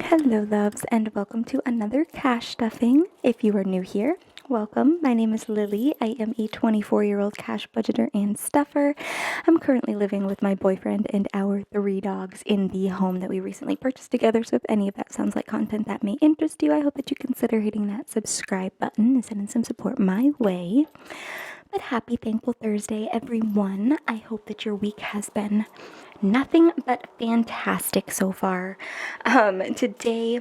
Hello loves, and welcome to another cash stuffing. If you are new here, welcome. My name is Lily. I am a 24-year-old cash budgeter and stuffer. I'm currently living with my boyfriend and our 3 dogs in the home that we recently purchased together. So if any of that sounds like content that may interest you, I hope that you consider hitting that subscribe button and sending some support my way. But happy Thankful Thursday, everyone. I hope that your week has been nothing but fantastic so far. Today,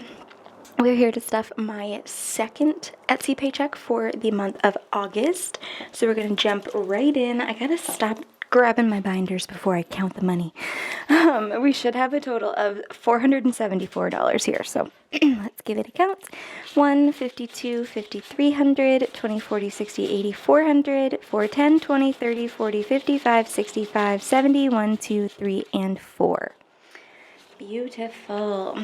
we're here to stuff my second Etsy paycheck for the month of August. So we're going to jump right in. I got to stop grabbing my binders before I count the money. We should have a total of $474 here. So let's give it a count. 1, 52, 50, 300, 20, 40, 60, 80, 400, 410, 20, 30, 40, 55, 65, 70, 1, 2, 3, and 4. Beautiful.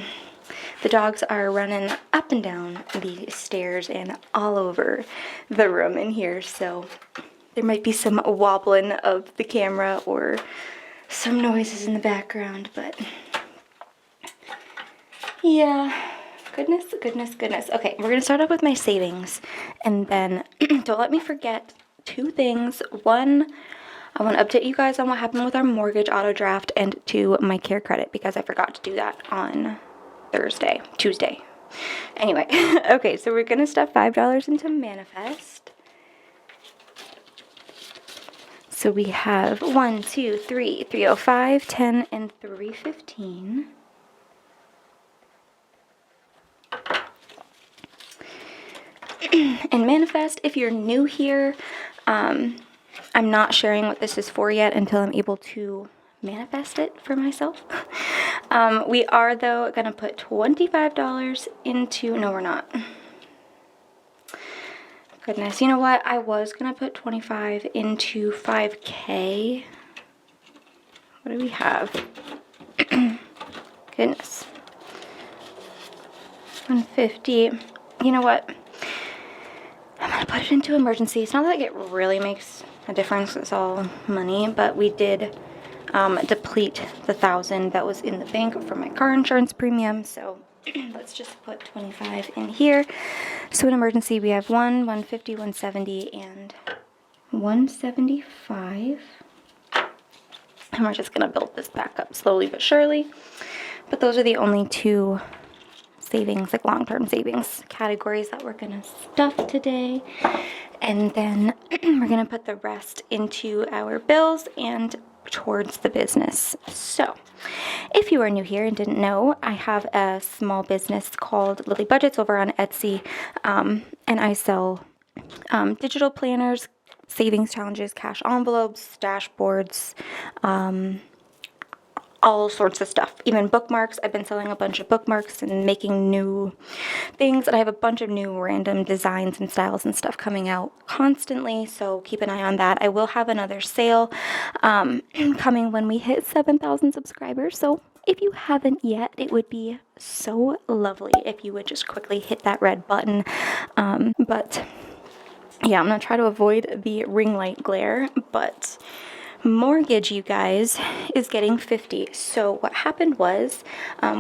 The dogs are running up and down the stairs and all over the room in here, so there might be some wobbling of the camera or some noises in the background, but yeah, goodness. Okay, we're gonna start off with my savings, and then don't let me forget 2 things. 1, I want to update you guys on what happened with our mortgage auto draft, and 2, my care credit, because I forgot to do that on Tuesday. Anyway, okay, so we're gonna stuff $5 into Manifest. So we have 1, 2, 3, 305, 10, and 315. And Manifest, if you're new here, I'm not sharing what this is for yet until I'm able to manifest it for myself. We are, though, going to put $25 into... No, we're not. Goodness, you know what? I was going to put 25 into 5K. What do we have? Goodness. 150. You know what? I'm going to put it into emergency. It's not like it really makes a difference. It's all money. But we did deplete the $1,000 that was in the bank for my car insurance premium. So let's just put 25 in here. So in emergency, we have 150, 170, and 175. And we're just going to build this back up slowly but surely. But those are the only 2 savings, like long-term savings categories that we're going to stuff today. And then we're going to put the rest into our bills and towards the business. So if you are new here and didn't know, I have a small business called LILYBUDGETS over on Etsy, and I sell digital planners, savings challenges, cash envelopes, dashboards, all sorts of stuff, even bookmarks. I've been selling a bunch of bookmarks and making new things, and I have a bunch of new random designs and styles and stuff coming out constantly, so keep an eye on that. I will have another sale coming when we hit 7,000 subscribers, so if you haven't yet, it would be so lovely if you would just quickly hit that red button. But yeah, I'm gonna try to avoid the ring light glare, but mortgage, you guys, is getting 50. So what happened was,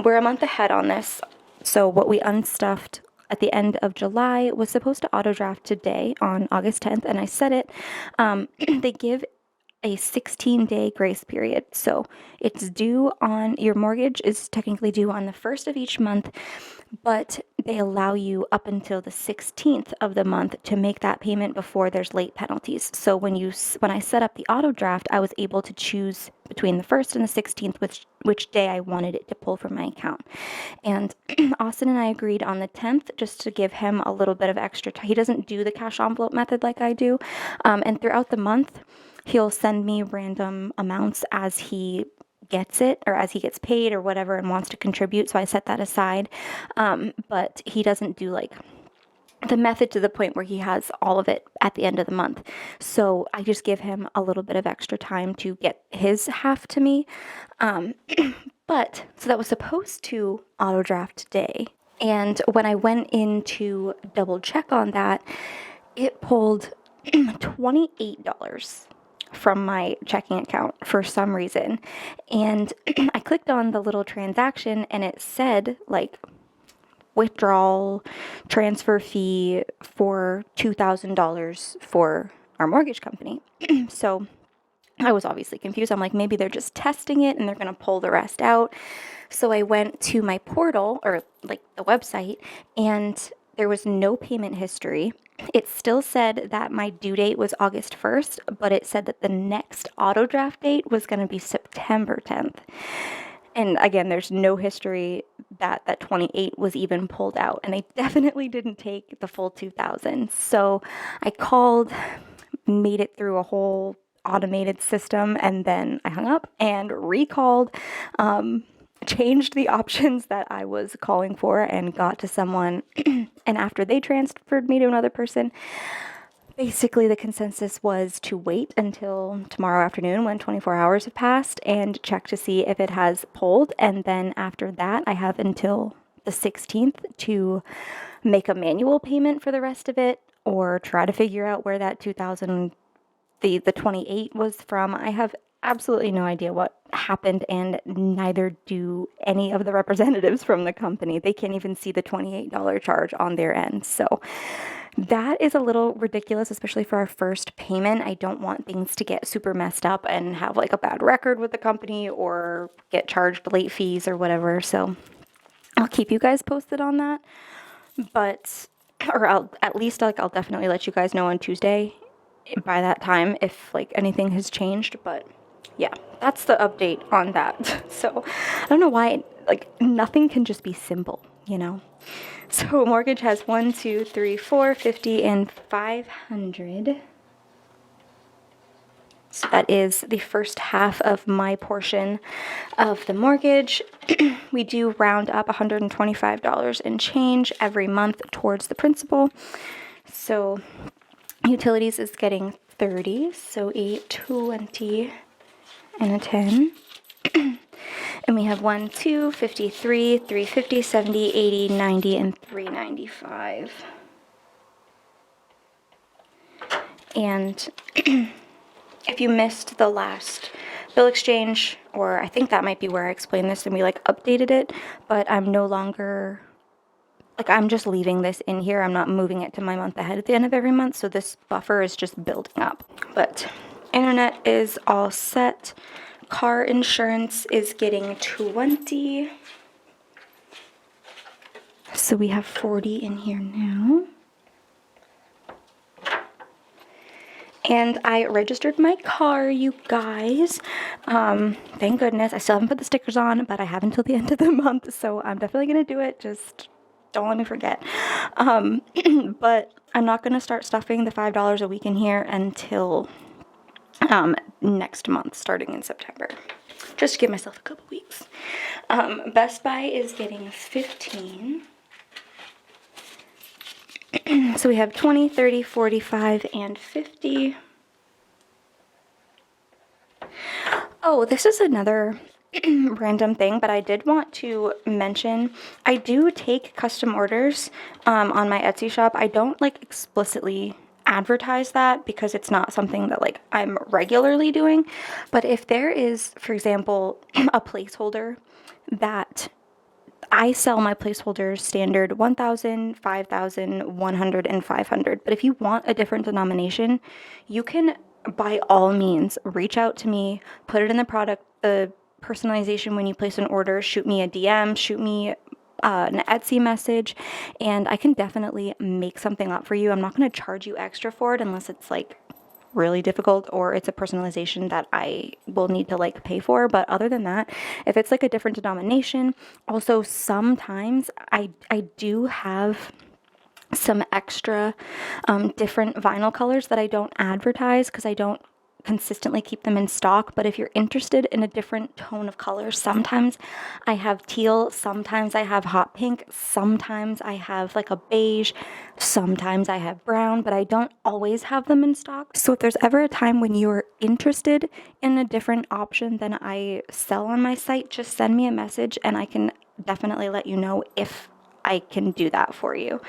we're a month ahead on this. So what we unstuffed at the end of July was supposed to auto draft today on August 10th, and I said it. They give a 16-day grace period. So it's due on, your mortgage is technically due on the 1st of each month, but they allow you up until the 16th of the month to make that payment before there's late penalties. So when I set up the auto draft, I was able to choose between the 1st and the 16th which day I wanted it to pull from my account. And Austin and I agreed on the 10th just to give him a little bit of extra time. He doesn't do the cash envelope method like I do. And throughout the month, he'll send me random amounts as he gets it, or as he gets paid or whatever and wants to contribute. So I set that aside. But he doesn't do like the method to the point where he has all of it at the end of the month. So I just give him a little bit of extra time to get his half to me. But so that was supposed to auto draft today. And when I went in to double check on that, it pulled $28 from my checking account for some reason. And I clicked on the little transaction and it said like withdrawal transfer fee for $2,000 for our mortgage company. So I was obviously confused. I'm like, maybe they're just testing it and they're going to pull the rest out. So I went to my portal, or like the website, and there was no payment history. It still said that my due date was August 1st, but it said that the next auto draft date was going to be September 10th. And again, there's no history that that 28 was even pulled out, and they definitely didn't take the full 2,000. So I called, made it through a whole automated system, and then I hung up and recalled, changed the options that I was calling for, and got to someone. And after they transferred me to another person, basically the consensus was to wait until tomorrow afternoon when 24 hours have passed and check to see if it has pulled. And then after that, I have until the 16th to make a manual payment for the rest of it, or try to figure out where that 2,000, the 28 was from. I have absolutely no idea what happened, and neither do any of the representatives from the company. They can't even see the $28 charge on their end. So that is a little ridiculous, especially for our first payment. I don't want things to get super messed up and have like a bad record with the company or get charged late fees or whatever. So I'll keep you guys posted on that. But, or I'll definitely let you guys know on Tuesday by that time if like anything has changed. But yeah, that's the update on that. So I don't know why, like, nothing can just be simple, you know? So mortgage has 1, 2, 3, 4, 50, and 500. So that is the first half of my portion of the mortgage. We do round up $125 and change every month towards the principal. So utilities is getting 30, so a 20 and a 10. And we have 1, 2, 53, 350, 70, 80, 90, and 395. And if you missed the last bill exchange, or I think that might be where I explained this and we like updated it, but I'm no longer, like, I'm just leaving this in here. I'm not moving it to my month ahead at the end of every month. So this buffer is just building up. But internet is all set. Car insurance is getting 20. So we have 40 in here now. And I registered my car, you guys. Thank goodness. I still haven't put the stickers on, but I have until the end of the month. So I'm definitely going to do it. Just don't let me forget. But I'm not going to start stuffing the $5 a week in here until next month, starting in September. Just to give myself a couple weeks. Best Buy is getting 15. So we have 20, 30, 45, and 50. Oh, this is another random thing, but I did want to mention, I do take custom orders on my Etsy shop. I don't like explicitly advertise that because it's not something that like I'm regularly doing. But if there is, for example, a placeholder that I sell my placeholders standard 1,000, 5,000, 100, and 500. But if you want a different denomination, you can by all means reach out to me, put it in the personalization when you place an order, shoot me a DM, shoot me an Etsy message, and I can definitely make something up for you. I'm not going to charge you extra for it unless it's like really difficult or it's a personalization that I will need to like pay for. But other than that, if it's like a different denomination, also sometimes I do have some extra different vinyl colors that I don't advertise because I don't consistently keep them in stock. But if you're interested in a different tone of color, sometimes I have teal, sometimes I have hot pink, sometimes I have like a beige, sometimes I have brown, but I don't always have them in stock. So if there's ever a time when you're interested in a different option than I sell on my site, just send me a message and I can definitely let you know if I can do that for you.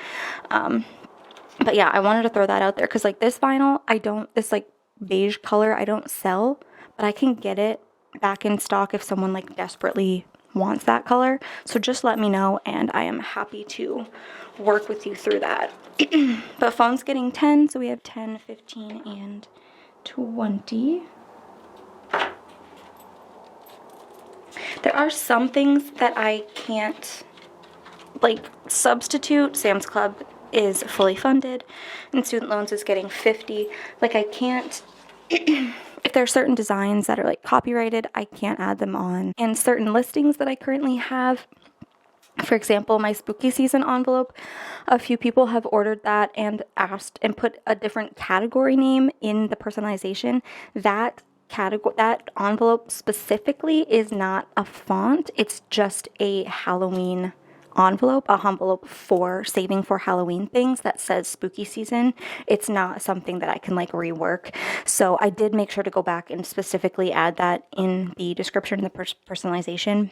But yeah, I wanted to throw that out there because like this vinyl, this like beige color I don't sell, but I can get it back in stock if someone like desperately wants that color. So just let me know and I am happy to work with you through that. But phone's getting 10, so we have 10, 15, and 20. There are some things that I can't like substitute. Sam's Club is fully funded and student loans is getting 50. Like I can't, if there are certain designs that are like copyrighted, I can't add them on. And certain listings that I currently have, for example, my spooky season envelope, a few people have ordered that and asked and put a different category name in the personalization. That envelope specifically is not a font. It's just a Halloween envelope, a envelope for saving for Halloween things that says spooky season. It's not something that I can like rework. So I did make sure to go back and specifically add that in the description and the personalization.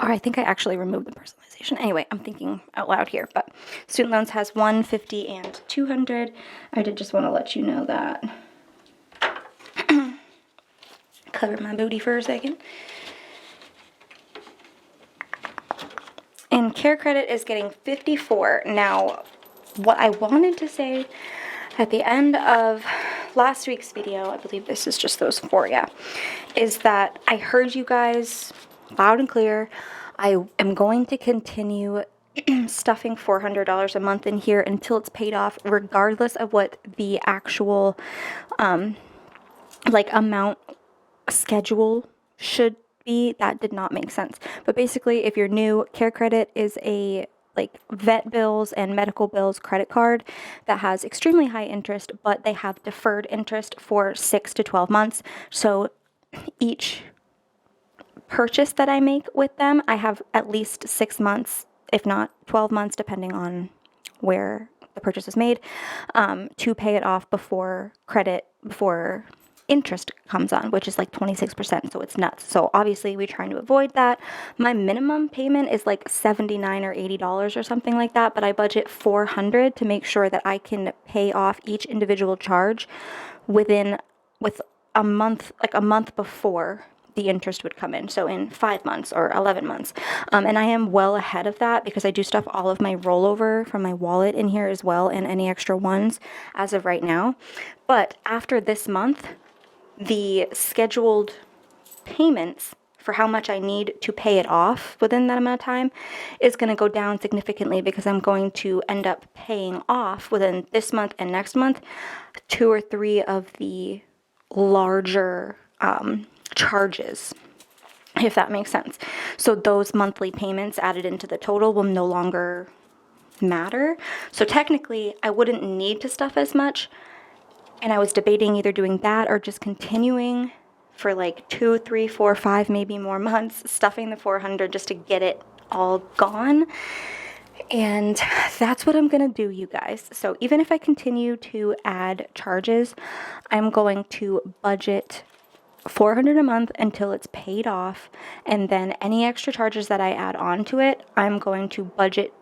Or I think I actually removed the personalization. Anyway, I'm thinking out loud here, but student loans has 150 and 200. I did just want to let you know that. Cover my booty for a second. And Care Credit is getting 54. Now, what I wanted to say at the end of last week's video, I believe this is just those 4, yeah, is that I heard you guys loud and clear. I am going to continue stuffing $400 a month in here until it's paid off, regardless of what the actual like amount schedule should be. That did not make sense. But basically, if you're new, Care Credit is a like vet bills and medical bills credit card that has extremely high interest, but they have deferred interest for 6 to 12 months. So each purchase that I make with them, I have at least 6 months, if not 12 months, depending on where the purchase is made, to pay it off before interest comes on, which is like 26%, so it's nuts. So obviously we're trying to avoid that. My minimum payment is like $79 or $80 or something like that, but I budget $400 to make sure that I can pay off each individual charge with a month, like a month before the interest would come in. So in 5 months or 11 months. And I am well ahead of that because I do stuff all of my rollover from my wallet in here as well and any extra ones as of right now. But after this month, the scheduled payments for how much I need to pay it off within that amount of time is going to go down significantly because I'm going to end up paying off within this month and next month 2 or 3 of the larger charges, if that makes sense. So those monthly payments added into the total will no longer matter. So technically, I wouldn't need to stuff as much. And I was debating either doing that or just continuing for like 2, 3, 4, 5, maybe more months, stuffing the 400 just to get it all gone. And that's what I'm going to do, you guys. So even if I continue to add charges, I'm going to budget $400 a month until it's paid off. And then any extra charges that I add on to it, I'm going to budget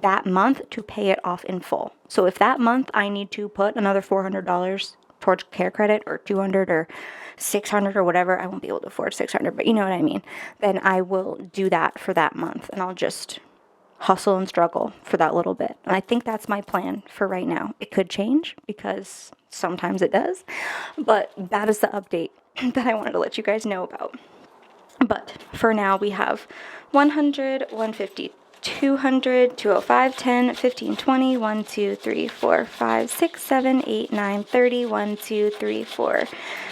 that month to pay it off in full. So if that month I need to put another $400 towards Care Credit or $200 or $600 or whatever, I won't be able to afford $600, but you know what I mean, then I will do that for that month and I'll just hustle and struggle for that little bit. And I think that's my plan for right now. It could change because sometimes it does, but that is the update that I wanted to let you guys know about. But for now, we have 100, 150, 200, 205, 10, 15, 20, 1, 2, 3, 4, 5, 6, 7, 8, 9, 30, 1, 2, 3, 4,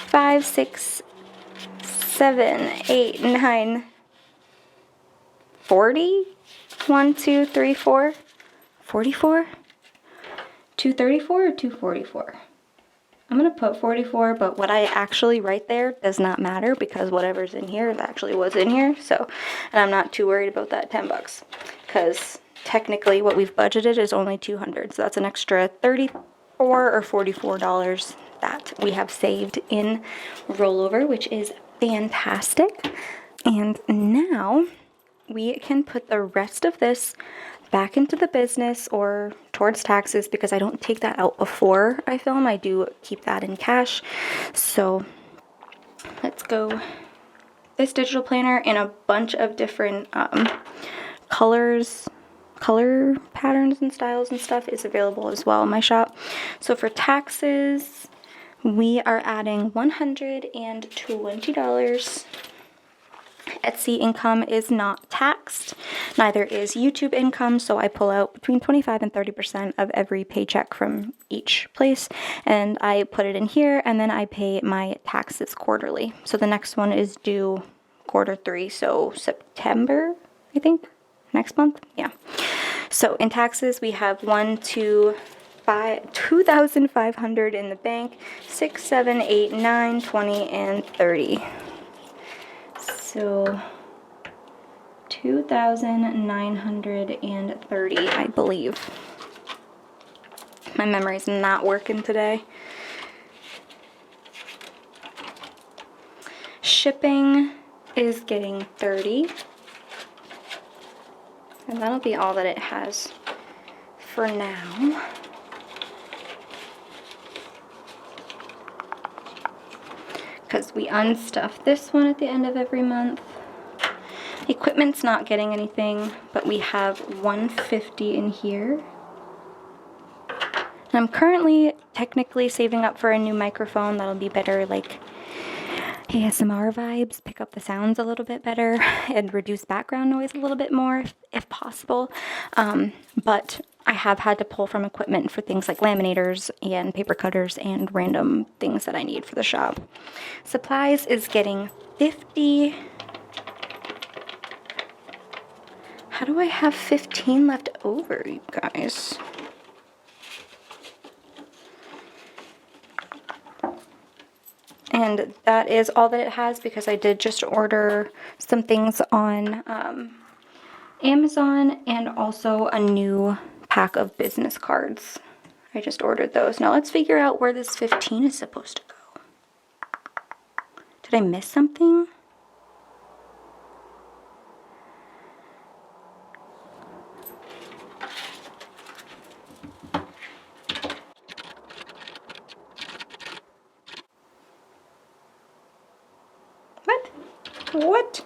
5, 6, 7, 8, 9, 40, 1, 2, 3, 4, 44, 234 or 244? I'm going to put 44, but what I actually write there does not matter because whatever's in here is actually what's in here. So, and I'm not too worried about that $10 because technically what we've budgeted is only $200. So that's an extra $34 or $44 that we have saved in rollover, which is fantastic. And now we can put the rest of this back into the business or towards taxes because I don't take that out before I film. I do keep that in cash. So let's go this digital planner in a bunch of different color patterns and styles and stuff is available as well in my shop. So for taxes, we are adding $120. Etsy income is not taxed, neither is YouTube income, so I pull out between 25 and 30% of every paycheck from each place, and I put it in here, and then I pay my taxes quarterly. So the next one is due Q3, so September, I think, next month, yeah. So in taxes, we have 2,500 in the bank, 6, 7, 8, 9, 20, and 30. So 2,930, I believe. My memory's not working today. Shipping is getting 30. And that'll be all that it has for now. Because we unstuff this one at the end of every month. Equipment's not getting anything, but we have 150 in here. And I'm currently technically saving up for a new microphone that'll be better, like ASMR vibes, pick up the sounds a little bit better, and reduce background noise a little bit more if possible. But I have had to pull from equipment for things like laminators and paper cutters and random things that I need for the shop. Supplies is getting 50. How do I have 15 left over, you guys? And that is all that it has, because I did just order some things on Amazon, and also a new pack of business cards. I just ordered those. Now let's figure out where this 15 is supposed to go. Did I miss something? What?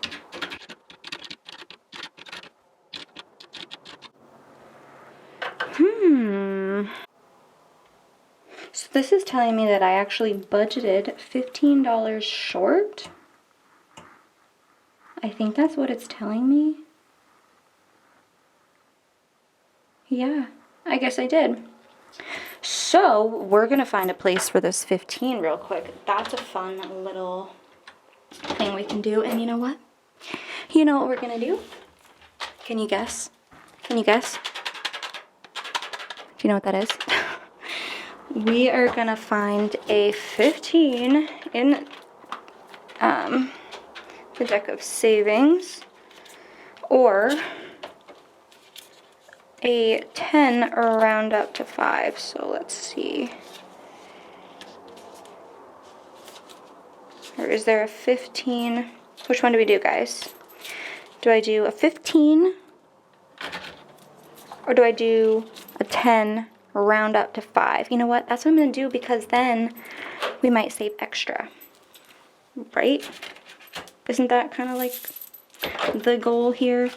So this is telling me that I actually budgeted $15 short. I think that's what it's telling me. Yeah, I guess I did. So we're gonna find a place for this 15 real quick. That's a fun little thing we can do. And you know what? You know what we're gonna do? Can you guess? Can you guess? Do you know what that is? We are gonna find a 15 in the deck of savings, or a 10 or round up to 5. So let's see. Or is there a 15? Which one do we do, guys? Do I do a 15? Or do I do a 10 round up to 5? You know what? That's what I'm going to do, because then we might save extra. Right? Isn't that kind of like the goal here?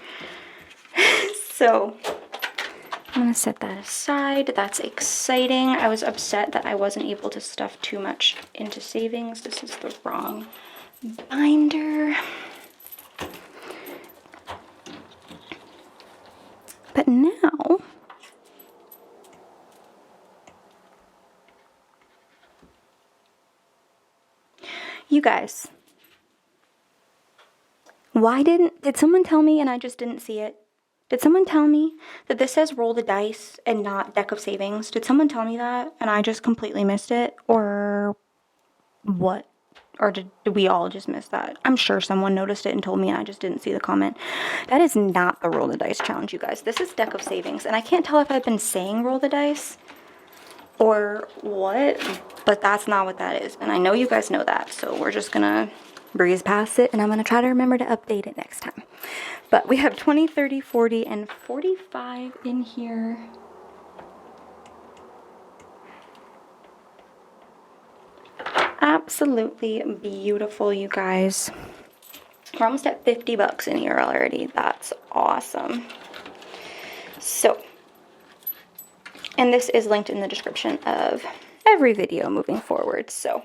So I'm going to set that aside. That's exciting. I was upset that I wasn't able to stuff too much into savings. This is the wrong binder. But now, you guys, did someone tell me and I just didn't see it? Did someone tell me that this says roll the dice and not deck of savings? Did someone tell me that and I just completely missed it? Or what? Or did we all just miss that? I'm sure someone noticed it and told me and I just didn't see the comment. That is not the roll the dice challenge, you guys. This is deck of savings. And I can't tell if I've been saying roll the dice or what, but that's not what that is. And I know you guys know that, so we're just gonna breeze past it, and I'm gonna try to remember to update it next time. But we have 20, 30, 40, and 45 in here. Absolutely beautiful, you guys. We're almost at 50 bucks in here already. That's awesome. So, and this is linked in the description of every video moving forward. So,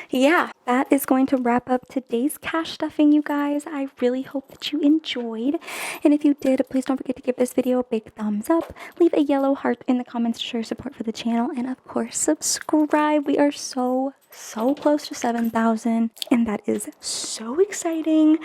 yeah, that is going to wrap up today's cash stuffing, you guys. I really hope that you enjoyed. And if you did, please don't forget to give this video a big thumbs up. Leave a yellow heart in the comments to show your support for the channel. And of course, subscribe. We are so close to 7,000. And that is so exciting.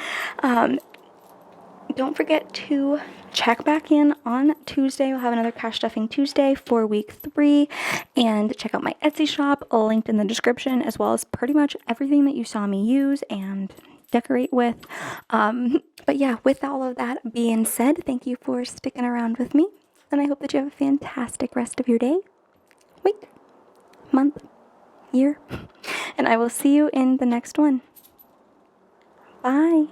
Don't forget to check back in on Tuesday. We'll have another Cash Stuffing Tuesday for week 3. And check out my Etsy shop, linked in the description, as well as pretty much everything that you saw me use and decorate with. But yeah, with all of that being said, thank you for sticking around with me. And I hope that you have a fantastic rest of your day, week, month, year. And I will see you in the next one. Bye.